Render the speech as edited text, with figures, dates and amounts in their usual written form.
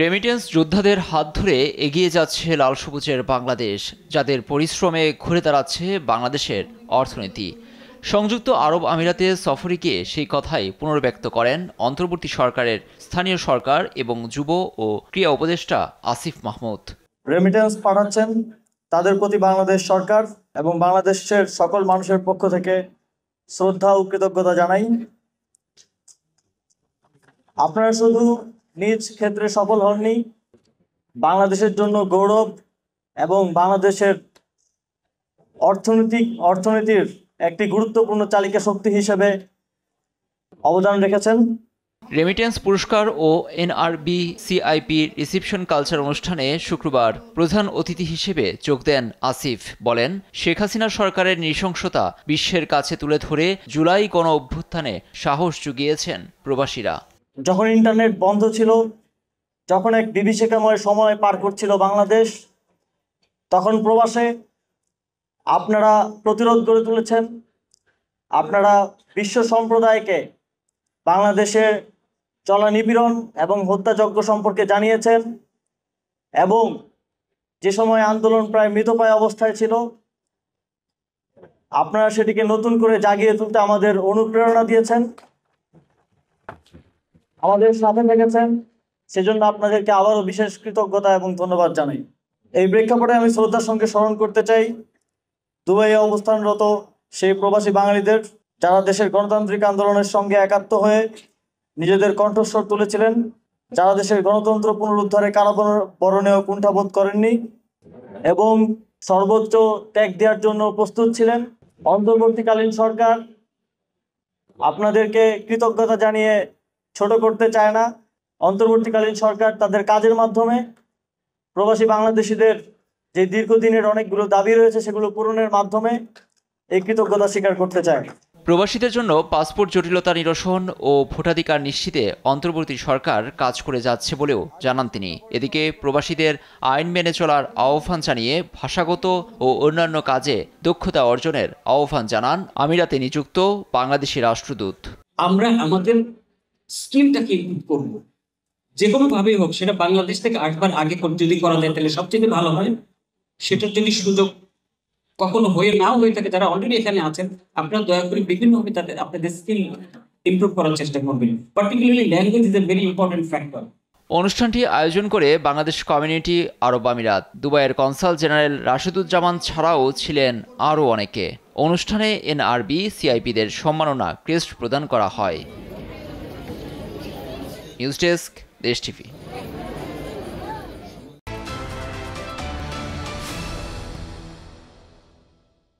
Remittance যোদ্ধাদের হাত ধরে এগিয়ে যাচ্ছে লাল সবুজের বাংলাদেশ, যাদের পরিশ্রমে ঘুরে দাঁড়াচ্ছে বাংলাদেশের অর্থনীতি। সংযুক্ত আরব আমিরাতে সফরে গিয়ে সেই কথাই পুনর্ব্যক্ত করেন অন্তর্বর্তী সরকারের স্থানীয় সরকার এবং যুব ও ক্রীড়া উপদেষ্টা আসিফ মাহমুদ। রেমিটেন্স পাঠাচ্ছেন তাদের প্রতি বাংলাদেশ সরকার এবং বাংলাদেশের সকল মানুষের পক্ষ থেকে শ্রদ্ধা ও কৃতজ্ঞতা জানাই। আপনারা শুধু নিজ ক্ষেত্রে সফল হননি, বাংলাদেশের জন্য গৌরব এবং বাংলাদেশের অর্থনীতির একটি গুরুত্বপূর্ণ চালিকা শক্তি হিসেবে অবদান রেখেছেন। রেমিটেন্স পুরস্কার ও NRB-CIP রিসিপশন কালচার অনুষ্ঠানে শুক্রবার প্রধান অতিথি হিসেবে যোগ দেন আসিফ। বলেন, শেখ হাসিনা সরকারের নৃশংসতা বিশ্বের কাছে তুলে ধরে জুলাই গণ অভ্যুত্থানে সাহস জুগিয়েছেন প্রবাসীরা। যখন ইন্টারনেট বন্ধ ছিল, যখন এক বিভীষিকাময় সময় পার করছিল বাংলাদেশ, তখন প্রবাসে আপনারা প্রতিরোধ গড়ে তুলেছেন। আপনারা বিশ্ব সম্প্রদায়কে বাংলাদেশে চলা নিপীড়ন এবং হত্যাযজ্ঞ সম্পর্কে জানিয়েছেন এবং যে সময় আন্দোলন প্রায় মৃতপ্রায় অবস্থায় ছিল, আপনারা সেটিকে নতুন করে জাগিয়ে তুলতে আমাদের অনুপ্রেরণা দিয়েছেন, আমাদের সাথে থেকেছেন। সেজন্য আপনাদেরকে আবারও বিশেষ কৃতজ্ঞতা এবং ধন্যবাদ জানাই। এই প্রেক্ষাপটে আমি শ্রদ্ধার সঙ্গে স্মরণ করতে চাই দুবাইয়ে অবস্থানরত সেই প্রবাসী বাঙালিদের, যারা দেশের গণতান্ত্রিক আন্দোলনের সঙ্গে একাত্ম হয়ে নিজেদের কণ্ঠস্বর তুলেছিলেন, যারা দেশের গণতন্ত্র পুনরুদ্ধারে কারাবরণেও কুণ্ঠাবোধ করেননি এবং সর্বোচ্চ ত্যাগ দেওয়ার জন্য প্রস্তুত ছিলেন। অন্তর্বর্তীকালীন সরকার আপনাদেরকে কৃতজ্ঞতা জানিয়ে ছোট করতে চায় না। অন্তর্বর্তীকালীন সরকার তাদের কাজের মাধ্যমে প্রবাসী বাংলাদেশিদের যে দীর্ঘদিনের অনেকগুলো দাবি রয়েছে সেগুলো পূরণের মাধ্যমে এই কৃতজ্ঞতা স্বীকার করতে চায়। প্রবাসীদের জন্য পাসপোর্ট জটিলতা নিরসন ও ভোটাধিকার নিশ্চিতে অন্তর্বর্তী সরকার কাজ করে যাচ্ছে বলেও জানান তিনি। এদিকে প্রবাসীদের আইন মেনে চলার আহ্বান জানিয়ে ভাষাগত ও অন্যান্য কাজে দক্ষতা অর্জনের আহ্বান জানান আমিরাতে নিযুক্ত বাংলাদেশি রাষ্ট্রদূত। আমরা আমাদের স্কিলটাকে ইমপ্রুভ করব, যে কোনোভাবেই হোক, সেটা বাংলাদেশ থেকে আসবার আগে যদি করা যায় তাহলে সবচেয়ে ভালো হয়। সেটার যদি সুযোগ কখনো হয়ে নাও হয়ে থাকে, যারা অলরেডি এখানে আছেন, আপনারা দয়া করে বিভিন্নভাবে আপনাদের স্কিল ইমপ্রুভ করার চেষ্টা করবেন। Particularly language is a very important factor. অনুষ্ঠানটি আয়োজন করে বাংলাদেশ কমিউনিটি আরব আমিরাত, দুবাইয়ের কনসাল জেনারেল রাশেদুজ্জামান ছাড়াও ছিলেন আরও অনেকে। অনুষ্ঠানে NRB-CIP-দের সম্মাননা ক্রেস্ট প্রদান করা হয়। নিউজ ডেস্ক, দেশ টিভি।